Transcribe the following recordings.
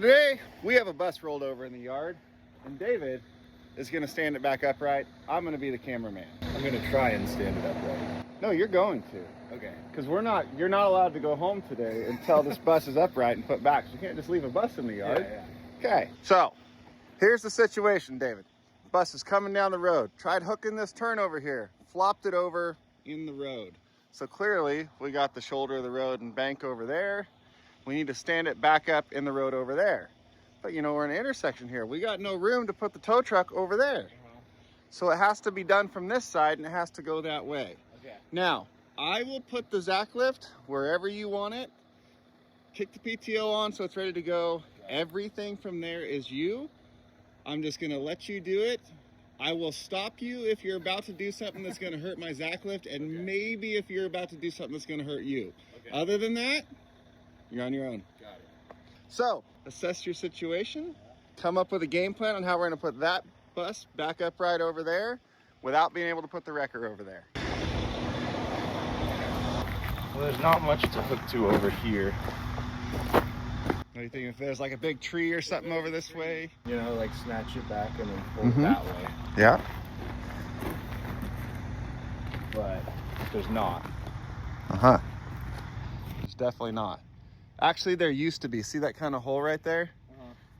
So today we have a bus rolled over in the yard, and David is going to stand it back upright. I'm going to be the cameraman. I'm going to try and stand it upright. No, you're going to. Okay. Because you're not allowed to go home today until this bus is upright and put back. So you can't just leave a bus in the yard. Yeah. Okay. So here's the situation, David. The bus is coming down the road. Tried hooking this turn over here. Flopped it over in the road. So clearly we got the shoulder of the road and bank over there. We need to stand it back up in the road over there. But you know, we're in an intersection here. We got no room to put the tow truck over there. So it has to be done from this side and it has to go that way. Okay. Now, I will put the Zacklift wherever you want it. Kick the PTO on so it's ready to go. Everything from there is you. I'm just gonna let you do it. I will stop you if you're about to do something that's gonna hurt my Zacklift, and maybe if you're about to do something that's gonna hurt you. Okay. Other than that, you're on your own. Got it. So, assess your situation, come up with a game plan on how we're gonna put that bus back upright over there without being able to put the wrecker over there. Well, there's not much to hook to over here. What do you think, if there's like a big tree or something over this way? You know, like snatch it back and then pull it that way. Yeah. But there's not. Uh-huh. There's definitely not. Actually, there used to be. See that kind of hole right there?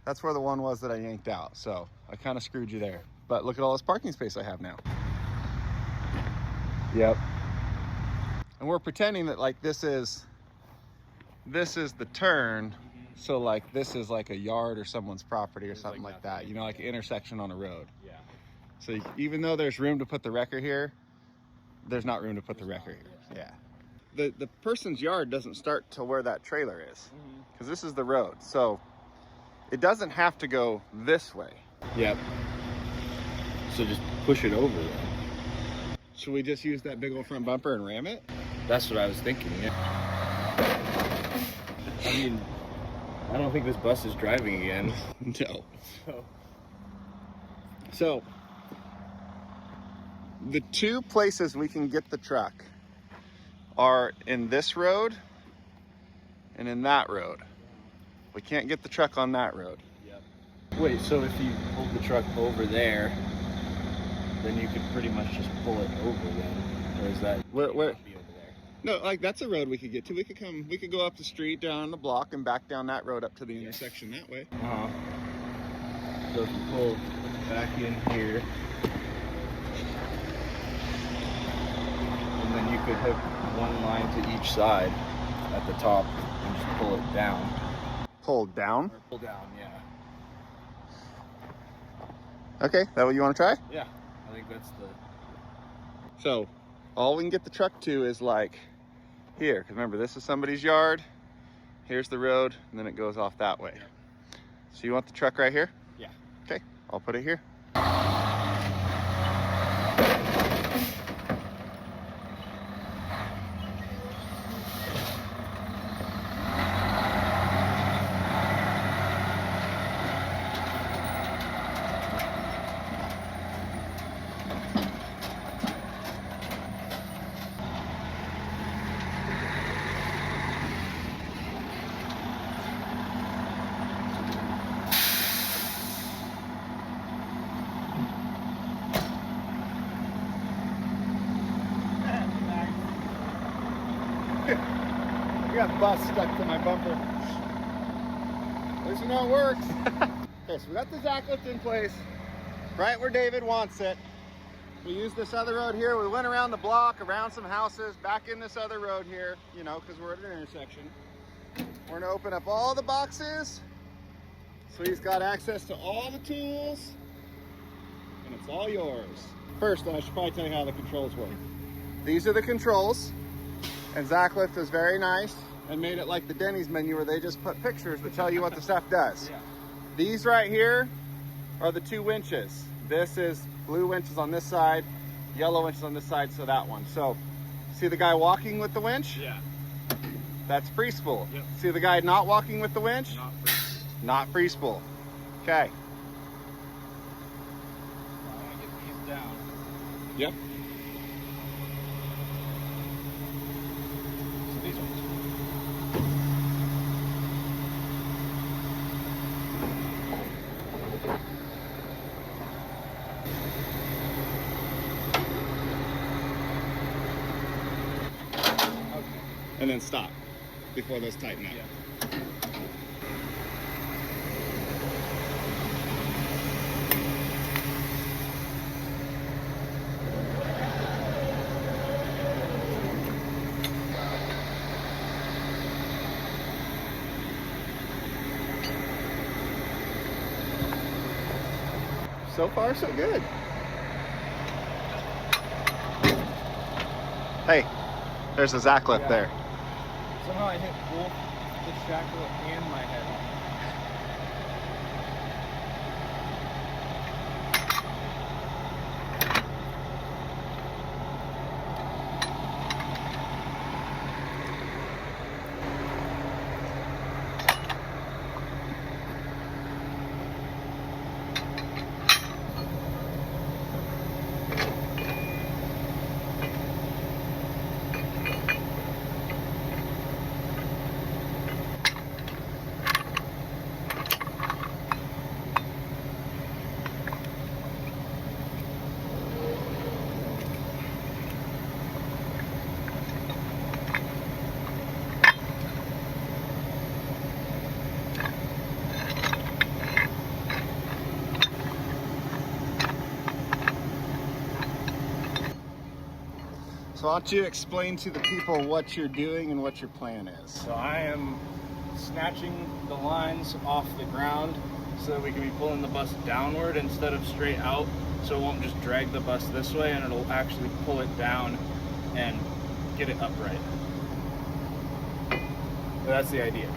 That's where the one was that I yanked out. So I kind of screwed you there. But look at all this parking space I have now. Yep. And we're pretending that like this is the turn. So like this is like a yard or someone's property or something like that. You know, like an intersection on a road. Yeah. So even though there's room to put the wrecker here, there's not room to put the wrecker here. Yeah. The person's yard doesn't start to where that trailer is, because this is the road. So it doesn't have to go this way. Yep. So just push it over then. Should we just use that big old front bumper and ram it? That's what I was thinking, yeah. I mean, I don't think this bus is driving again. No. So the two places we can get the truck are in this road and in that road. We can't get the truck on that road. Yep. Wait, so if you hold the truck over there, then you could pretty much just pull it over then? Or is that Where? be over there? No, like that's a road we could get to. We could go up the street, down the block, and back down that road up to the intersection that way. So if you pull back in here, and then you could hook one line to each side at the top and just pull it down. Pull down? Or pull down, yeah. Okay, that what you want to try? Yeah, I think that's the... So, all we can get the truck to is like here. Because remember, this is somebody's yard. Here's the road, and then it goes off that way. Yeah. So you want the truck right here? Yeah. Okay, I'll put it here. I got bus stuck to my bumper. At least we know it works. Okay, so we got the Zacklift in place, right where David wants it. We used this other road here. We went around the block, around some houses, back in this other road here, you know, because we're at an intersection. We're gonna open up all the boxes, so he's got access to all the tools, and it's all yours. First, I should probably tell you how the controls work. These are the controls. And Zacklift is very nice and made it like the Denny's menu where they just put pictures that tell you what the stuff does. Yeah. These right here are the two winches. This is blue winches on this side, yellow winches on this side, so that one. So, see the guy walking with the winch? Yeah. That's free spool. Yep. See the guy not walking with the winch? Not free. Not free spool. Okay. I want to get these down. Yep. So these ones. and then stop before those tighten up. Yeah. So far, so good. Hey, there's a Zacklift there. Somehow I hit both the shackle and my head on. So why don't you explain to the people what you're doing and what your plan is? So I am snatching the lines off the ground so that we can be pulling the bus downward instead of straight out, so it won't just drag the bus this way, and it'll actually pull it down and get it upright. So that's the idea.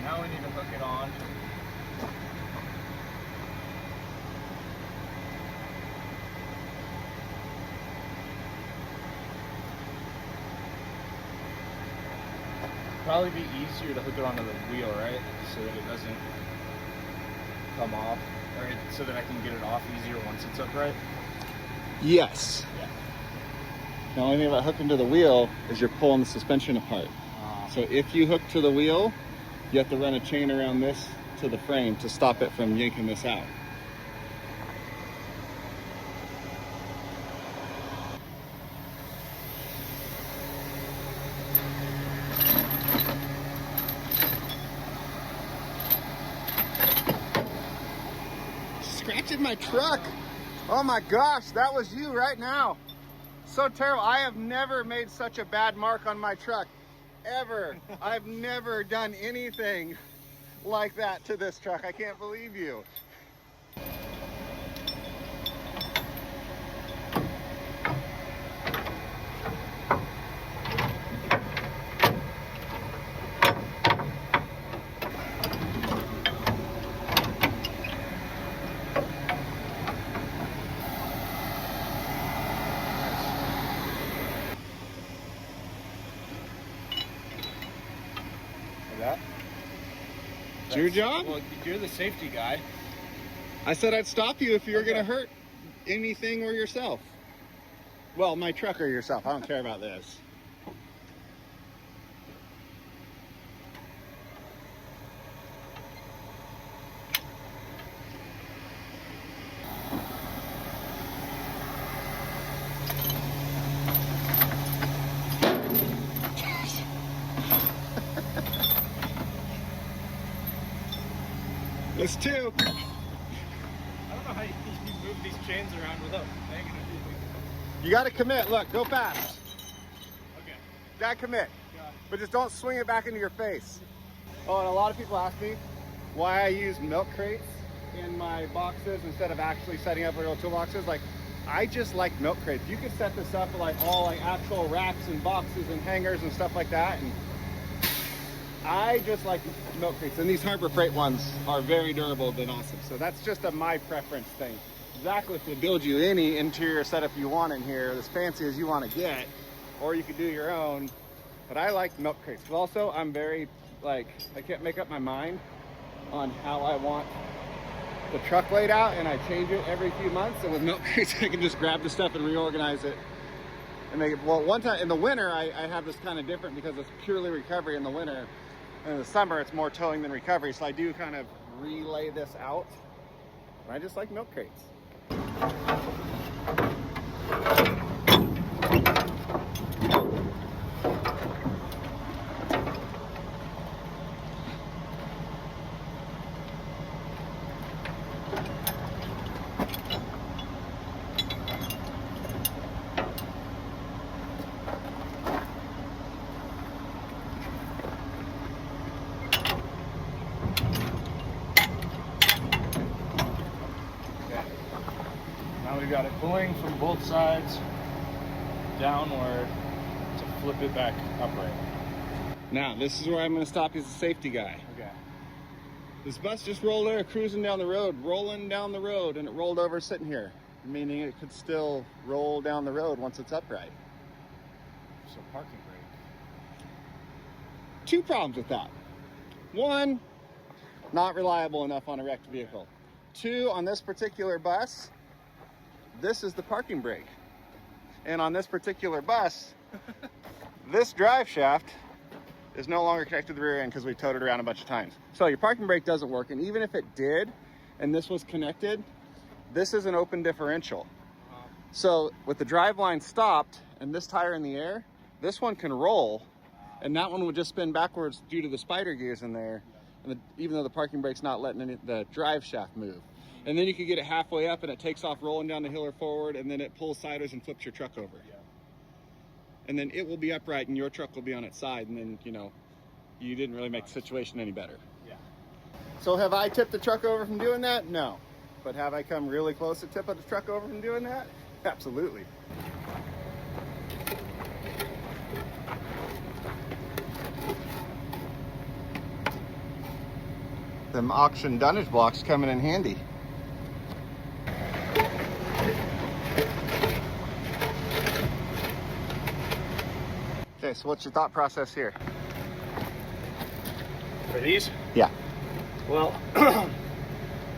Now we need to hook it on. Probably be easier to hook it onto the wheel, right? So that it doesn't come off, or so that I can get it off easier once it's upright. Yes. Yeah. The only thing about hooking to the wheel is you're pulling the suspension apart. So if you hook to the wheel, you have to run a chain around this to the frame to stop it from yanking this out. Scratching my truck. Oh my gosh, that was you right now. So terrible. I have never made such a bad mark on my truck. Ever. I've never done anything like that to this truck. I can't believe you. That? It's your job? Well, you're the safety guy. I said I'd stop you if you were going to hurt anything or yourself. Well, my truck or yourself. I don't care about this. This too. I don't know how you move these chains around without banging it. You got to commit. Look, go fast. Okay. Got to commit. Got it. But just don't swing it back into your face. Oh, and a lot of people ask me why I use milk crates in my boxes instead of actually setting up little toolboxes. Like, I just like milk crates. You could set this up for like all like actual racks and boxes and hangers and stuff like that. And I just like milk crates, and these Harbor Freight ones are very durable and awesome. So that's just a my preference thing. Zacklift will build you any interior setup you want in here, as fancy as you want to get, or you could do your own. But I like milk crates. But also, I'm very, like, I can't make up my mind on how I want the truck laid out, and I change it every few months. And with milk crates, I can just grab the stuff and reorganize it and make it. Well, one time in the winter, I have this kind of different because it's purely recovery in the winter. And in the summer, it's more towing than recovery. So I do kind of relay this out. And I just like milk crates. Now we've got it pulling from both sides downward to flip it back upright. Now, this is where I'm going to stop you as a safety guy. Okay. This bus just rolled there, cruising down the road, rolling down the road, and it rolled over sitting here, meaning it could still roll down the road once it's upright. So parking brake. Two problems with that. One, not reliable enough on a wrecked vehicle. Two, on this particular bus, this is the parking brake. And on this particular bus, this drive shaft is no longer connected to the rear end because we've towed it around a bunch of times. So your parking brake doesn't work. And even if it did, and this was connected, this is an open differential. So with the drive line stopped and this tire in the air, this one can roll, and that one would just spin backwards due to the spider gears in there, and even though the parking brake's not letting the drive shaft move. And then you could get it halfway up and it takes off rolling down the hill or forward, and then it pulls sideways and flips your truck over. Yeah. And then it will be upright and your truck will be on its side, and then, you know, you didn't really make the situation any better. Yeah. So have I tipped the truck over from doing that? No. But have I come really close to tipping the truck over from doing that? Absolutely. Them auction dunnage blocks coming in handy. Okay, so what's your thought process here? For these? Yeah. Well,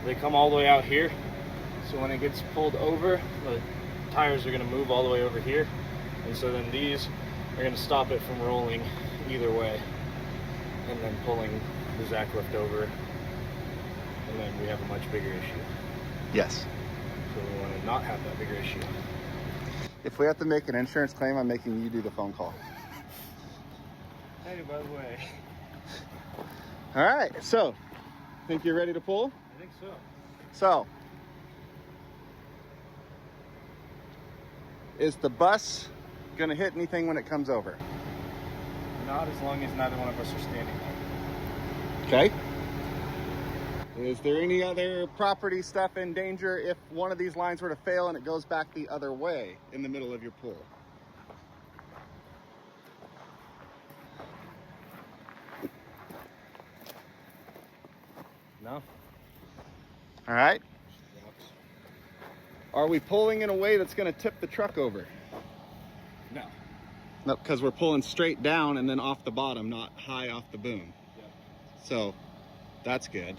they come all the way out here. So when it gets pulled over, the tires are going to move all the way over here. And so then these are going to stop it from rolling either way. And then pulling the Zacklift over. And then we have a much bigger issue. Yes. So we want to not have that bigger issue. If we have to make an insurance claim, I'm making you do the phone call. Hey, by the way. All right, so, think you're ready to pull? I think so. So, is the bus gonna hit anything when it comes over? Not as long as neither one of us are standing there. Okay. Is there any other property stuff in danger if one of these lines were to fail and it goes back the other way in the middle of your pool? No. All right. Are we pulling in a way that's going to tip the truck over? No. No, because we're pulling straight down and then off the bottom, not high off the boom. Yeah. So that's good.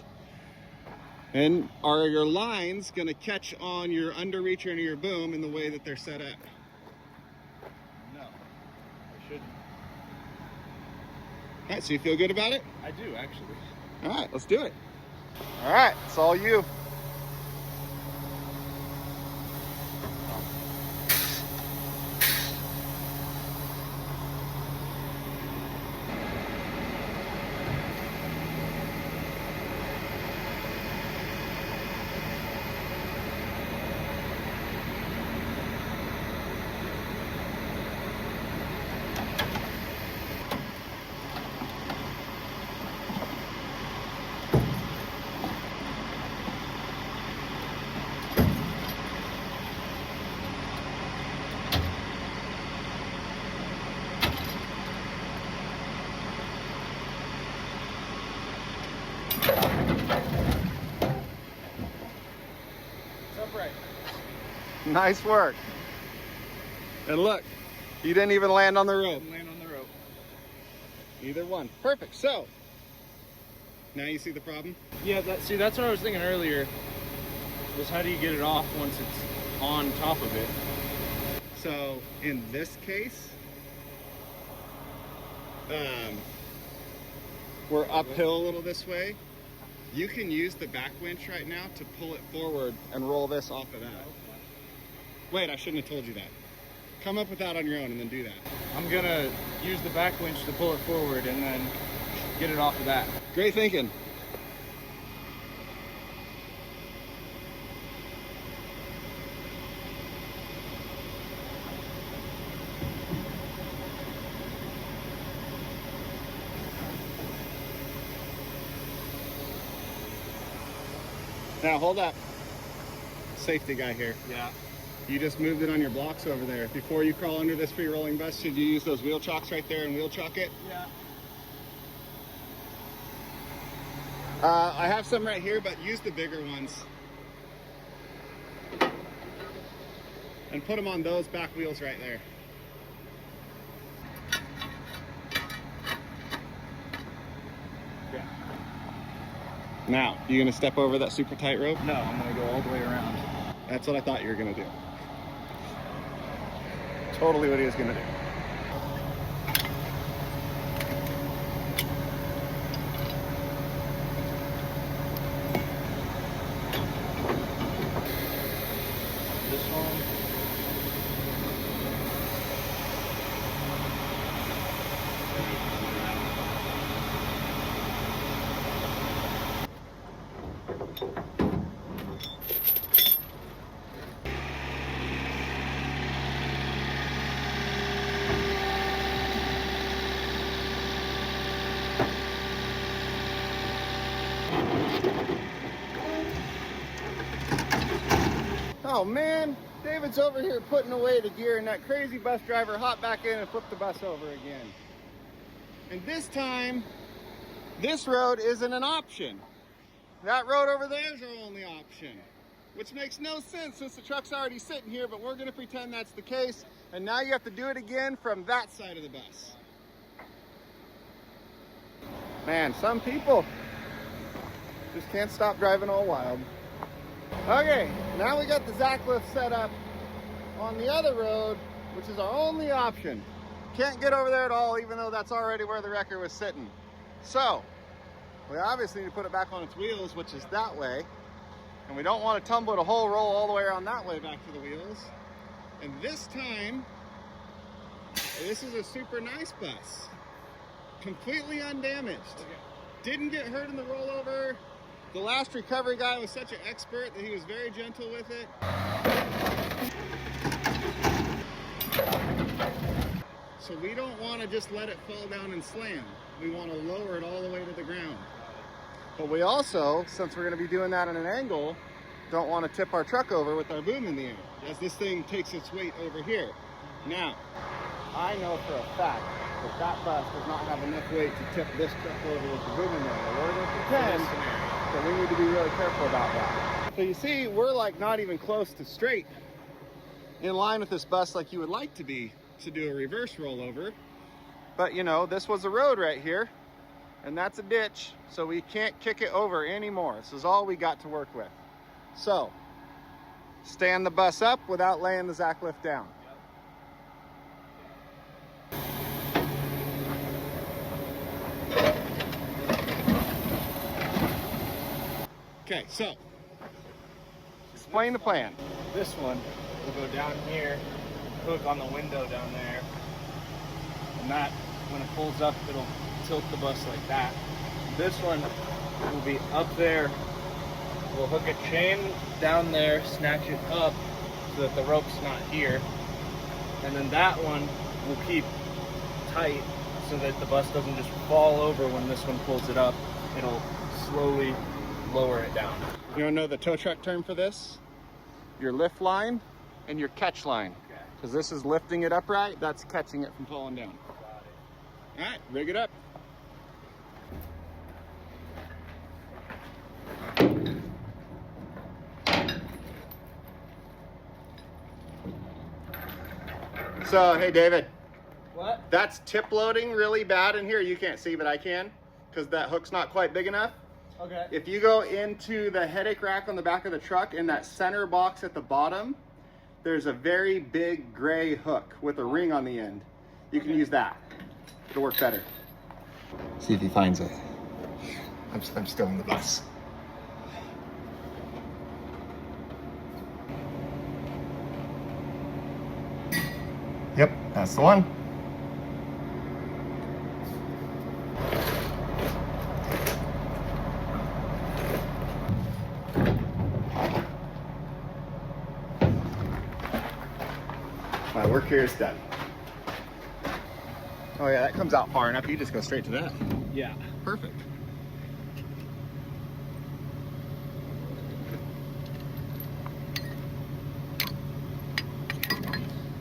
And are your lines going to catch on your underreacher and your boom in the way that they're set up? No. I shouldn't. All right, so you feel good about it? I do, actually. All right, let's do it. All right, it's all you. Nice work. And look, you didn't even land on the rope. Didn't land on the rope. Either one. Perfect. So, now you see the problem? Yeah, that's what I was thinking earlier, was how do you get it off once it's on top of it? So, in this case, we're uphill a little this way. You can use the back winch right now to pull it forward and roll this off of that. Wait, I shouldn't have told you that. Come up with that on your own and then do that. I'm gonna use the back winch to pull it forward and then get it off of that. Great thinking. Now hold up. Safety guy here. Yeah. You just moved it on your blocks over there. Before you crawl under this free-rolling bus, should you use those wheel chocks right there and wheel chock it? Yeah. I have some right here, but use the bigger ones. And put them on those back wheels right there. Yeah. Now, you gonna step over that super tight rope? No, I'm gonna go all the way around. That's what I thought you were gonna do. Totally what he was gonna do. This one. Oh man, David's over here putting away the gear and that crazy bus driver hopped back in and flipped the bus over again. And this time, this road isn't an option. That road over there is our only option, which makes no sense since the truck's already sitting here, but we're gonna pretend that's the case. And now you have to do it again from that side of the bus. Man, some people just can't stop driving all wild. Okay, now we got the Zacklift set up on the other road, which is our only option. Can't get over there at all, even though that's already where the wrecker was sitting. So, we obviously need to put it back on its wheels, which is that way. And we don't want to tumble it a whole roll all the way around that way back to the wheels. And this time, this is a super nice bus. Completely undamaged. Okay. Didn't get hurt in the rollover. The last recovery guy was such an expert that he was very gentle with it. So we don't want to just let it fall down and slam. We want to lower it all the way to the ground. But we also, since we're going to be doing that at an angle, don't want to tip our truck over with our boom in the air, as this thing takes its weight over here. Now, I know for a fact that that bus does not have enough weight to tip this truck over with the boom in there. We're going to pretend that we need to be really careful about that. So you see, we're like not even close to straight in line with this bus like you would like to be to do a reverse rollover. But you know, this was a road right here, and that's a ditch, so we can't kick it over anymore. This is all we got to work with. So, stand the bus up without laying the Zacklift down. Okay, so, explain the plan. This one will go down here, hook on the window down there, and that, when it pulls up, it'll tilt the bus like that. This one will be up there. We'll hook a chain down there, snatch it up so that the rope's not here, and then that one will keep tight so that the bus doesn't just fall over when this one pulls it up. It'll slowly lower it down. You want to know the tow truck term for this? Your lift line and your catch line. Because this is lifting it upright, that's catching it from falling down. All right, rig it up. So, hey David. What? That's tip loading really bad in here. You can't see, but I can, because that hook's not quite big enough. Okay. If you go into the headache rack on the back of the truck, in that center box at the bottom, there's a very big gray hook with a ring on the end. You can use that. It'll work better. See if he finds it. I'm still in the bus. Yep, that's the one. My work here is done. Oh yeah, that comes out far enough. You just go straight to that. Yeah. Perfect.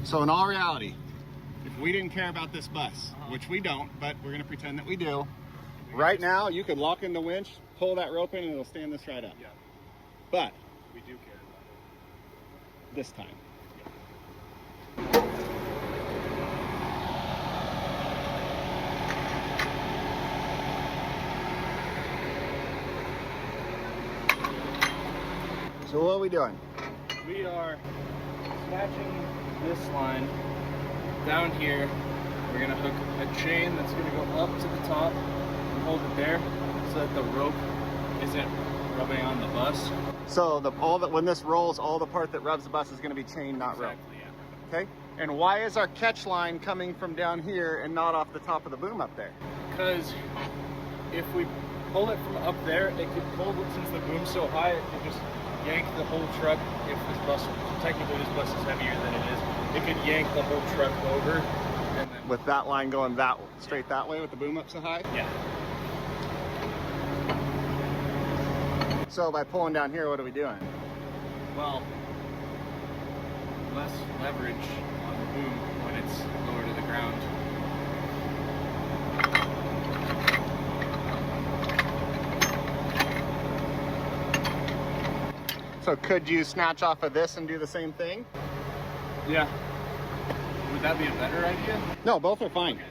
So in all reality, if we didn't care about this bus, which we don't, but we're gonna pretend that we do, right now you could lock in the winch, pull that rope in, and it'll stand this right up. Yeah. But We do care about it. this time. So what are we doing? We are snatching this line down here. We're gonna hook a chain that's gonna go up to the top and hold it there so that the rope isn't rubbing on the bus. So when this rolls, all the part that rubs the bus is going to be chain, not rope. Exactly, yeah. Okay. And why is our catch line coming from down here and not off the top of the boom up there? Because if we pull it from up there, it could pull, since the boom's so high, it could just yank the whole truck. If this bus, technically this bus is heavier than it is, it could yank the whole truck over. And then, With that line going that straight that way with the boom up so high? yeah. So by pulling down here, what are we doing? Well, less leverage on the boom when it's lower to the ground. So could you snatch off of this and do the same thing? Yeah. Would that be a better idea? No, both are fine. Okay.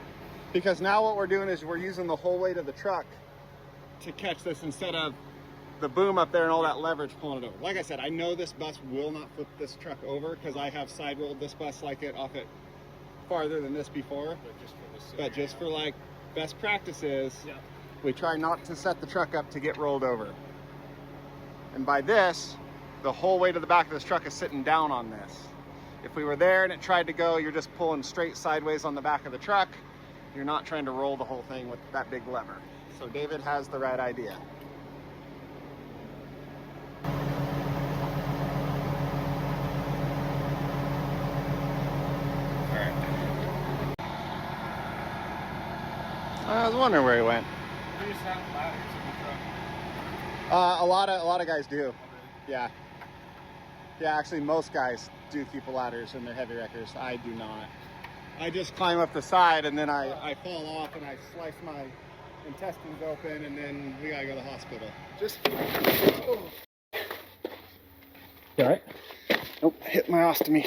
Because now what we're doing is we're using the whole weight of the truck to catch this instead of the boom up there and all that leverage pulling it over. Like I said, I know this bus will not flip this truck over because I have side rolled this bus like it off it farther than this before. But just for like best practices, Yeah. we try not to set the truck up to get rolled over. And by this, the whole weight of the back of this truck is sitting down on this. If we were there and it tried to go, you're just pulling straight sideways on the back of the truck. You're not trying to roll the whole thing with that big lever. So David has the right idea. I was wondering where he went. We just have ladders in the truck. A lot of guys do. Yeah. Yeah, actually most guys do keep ladders in their heavy wreckers. I do not. I just climb up the side and then I fall off and I slice my intestines open and then we gotta go to the hospital. Just You all right? nope, hit my ostomy.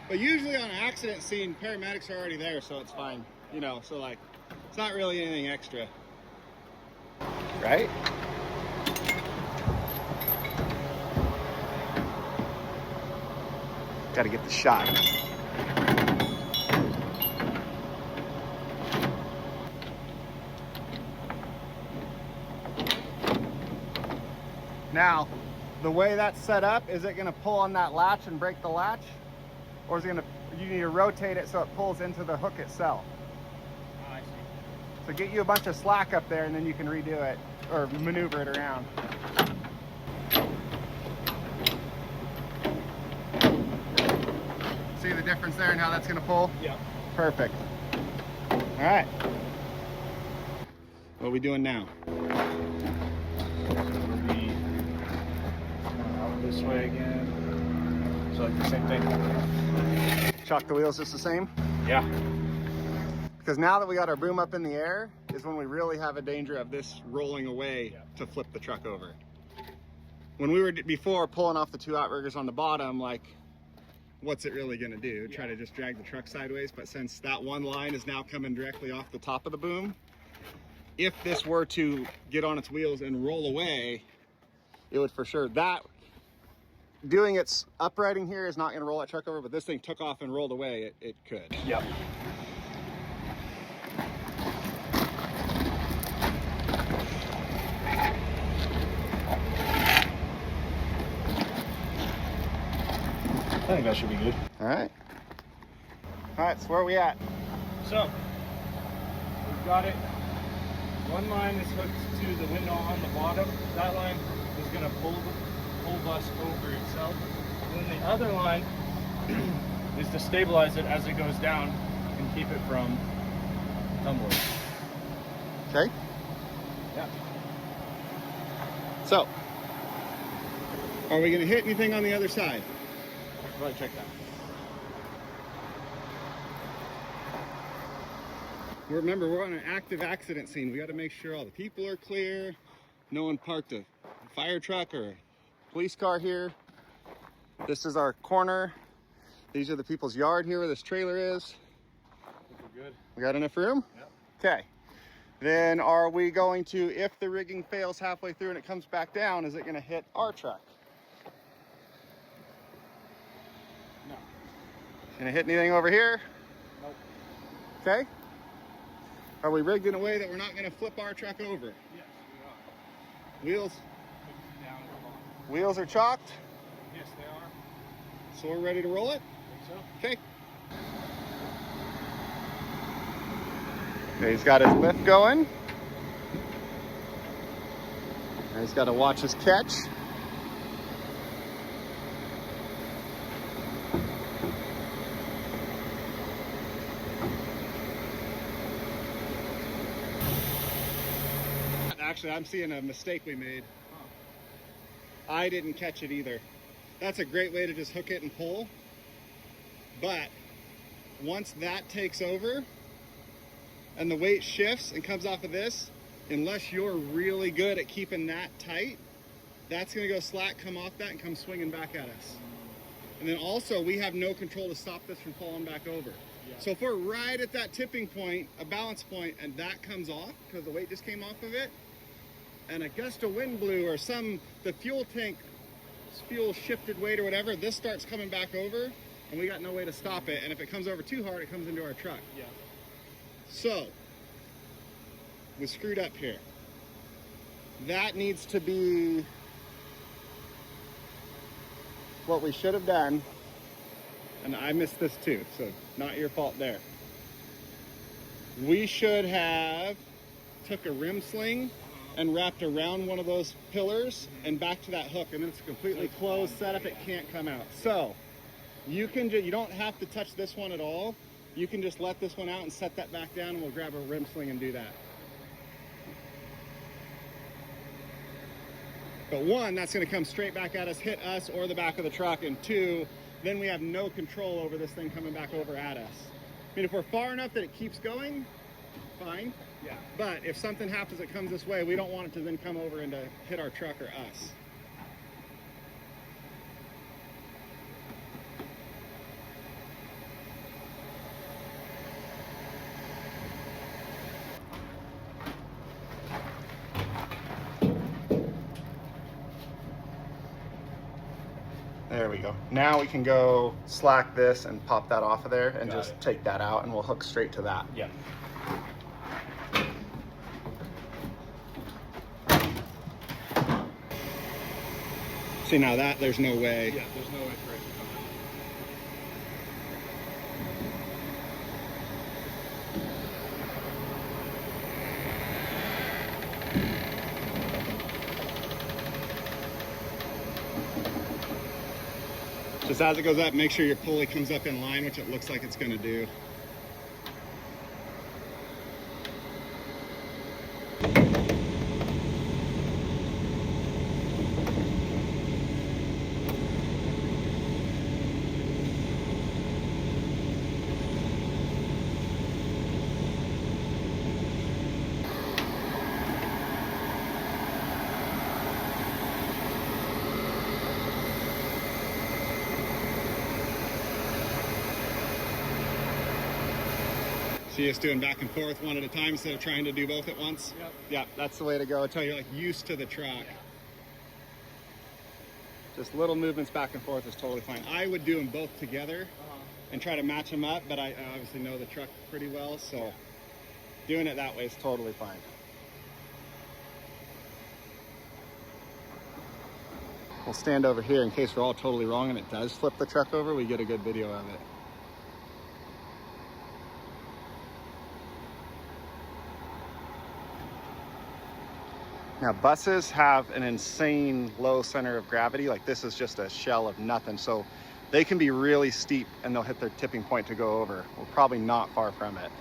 But usually on an accident scene, paramedics are already there, so it's fine. You know, so like, it's not really anything extra. Right? Gotta get the shot. Now, the way that's set up, is it gonna pull on that latch and break the latch? Or is it you need to rotate it so it pulls into the hook itself? Oh, I see. So get you a bunch of slack up there and then you can redo it, or maneuver it around. See the difference there and how that's gonna pull? Yeah. Perfect. All right. What are we doing now? We'll be out this way again. So like the same thing. Chalk the wheels just the same? Yeah. Because now that we got our boom up in the air is when we really have a danger of this rolling away to flip the truck over. when we were before pulling off the 2 outriggers on the bottom, like, what's it really gonna do? Try to just drag the truck sideways, but since that one line is now coming directly off the top of the boom, if this were to get on its wheels and roll away, it would for sure, doing its uprighting here is not gonna roll that truck over, but this thing took off and rolled away, it could. Yep. I think that should be good. All right, so where are we at? So, we've got it. One line is hooked to the window on the bottom. That line is going to pull the whole bus over itself. And then the other line is to stabilize it as it goes down and keep it from tumbling. Okay. Yeah. So, are we going to hit anything on the other side? Right, check that. Remember, we're on an active accident scene. We got to make sure all the people are clear. No one parked a fire truck or a police car here. This is our corner. These are the people's yard here where this trailer is. I think we're good. We got enough room? Yep. Okay. Then are we going to, if the rigging fails halfway through and it comes back down, is it going to hit our truck? No. Gonna hit anything over here? Nope. Okay. Are we rigged in a way that we're not gonna flip our truck over? Yes, we are. Wheels? Down at the bottom. Wheels are chalked, Yes, they are. so we're ready to roll it? I think so. Okay. Okay, he's got his lift going. And he's got to watch his catch. Actually, I'm seeing a mistake we made. I didn't catch it either. That's a great way to just hook it and pull. But once that takes over and the weight shifts and comes off of this, unless you're really good at keeping that tight, that's gonna go slack, come off that, and come swinging back at us. And then also, we have no control to stop this from falling back over. Yeah. So if we're right at that tipping point, a balance point, and that comes off because the weight just came off of it, and a gust of wind blew or the fuel tank fuel shifted weight or whatever, this starts coming back over and we got no way to stop it. And if it comes over too hard, it comes into our truck. Yeah. So we screwed up here. That needs to be what we should have done. And I missed this too, so not your fault there. We should have took a rim sling and wrapped around one of those pillars and back to that hook, and then it's a completely closed setup. It can't come out. So you don't have to touch this one at all. You can just let this one out and set that back down, and we'll grab a rim sling and do that. But one, that's going to come straight back at us, hit us or the back of the truck, and two, then we have no control over this thing coming back over at us. I mean, if we're far enough that it keeps going, fine. Yeah. But if something happens that comes this way, we don't want it to then come over and to hit our truck or us. There we go. Now we can go slack this and pop that off of there and just take that out, and we'll hook straight to that. Yeah. See, now that there's no way. Yeah, there's no way for it to come out. Just as it goes up, make sure your pulley comes up in line, which it looks like it's going to do. So you're just doing back and forth one at a time instead of trying to do both at once? Yep. Yeah, that's the way to go until you're like used to the truck. Just little movements back and forth is totally fine. I would do them both together and try to match them up, but I obviously know the truck pretty well, so doing it that way is totally fine. We'll stand over here in case we're all totally wrong and it does flip the truck over, we get a good video of it. Now buses have an insane low center of gravity. Like this is just a shell of nothing. So they can be really steep and they'll hit their tipping point to go over. We're probably not far from it.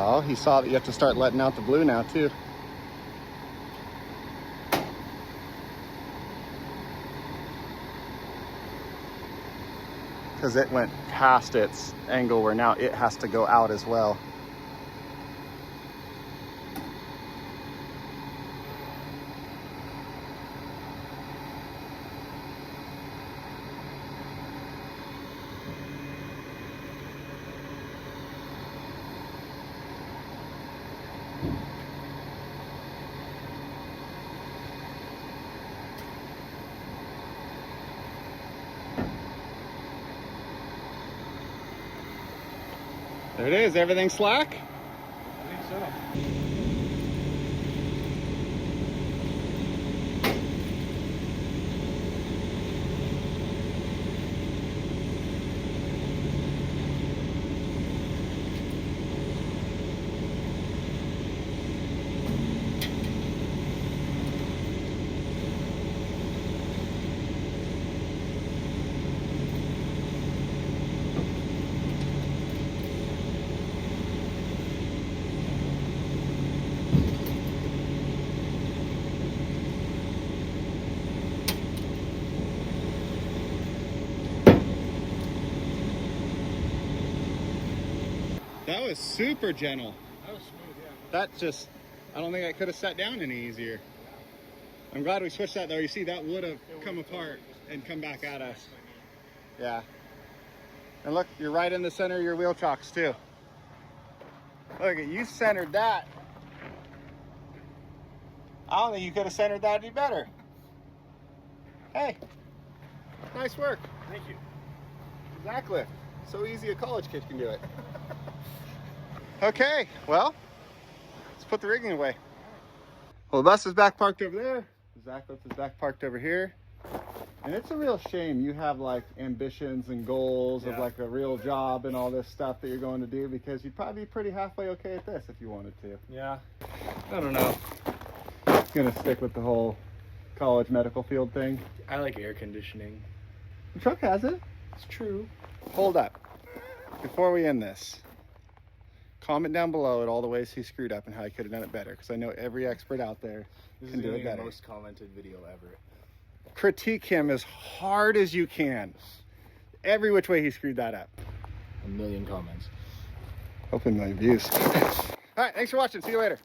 Oh, he saw that you have to start letting out the blue now too. Because it went past its angle where now it has to go out as well. There it is, everything slack? I think so. That was super gentle. That was smooth, yeah. That just, I don't think I could have sat down any easier. I'm glad we switched that though. You see, that would have come apart and come back at us. Yeah. And look, you're right in the center of your wheel chocks too. Look, you centered that. I don't think you could have centered that any better. Hey, nice work. Thank you. Zacklift. So easy a college kid can do it. Okay, well, let's put the rigging away. Well, the bus is back parked over there. The Zacklift is back parked over here. And it's a real shame you have like ambitions and goals of like a real job and all this stuff that you're going to do, because you'd probably be pretty halfway okay at this if you wanted to. Yeah, I don't know. Gonna stick with the whole college medical field thing. I like air conditioning. The truck has it. It's true. Hold up. Before we end this, comment down below at all the ways he screwed up and how he could have done it better, because I know every expert out there can do it better. The most commented video ever. Critique him as hard as you can. Every which way he screwed that up. 1 million comments. Hoping 1 million views. All right, thanks for watching. See you later.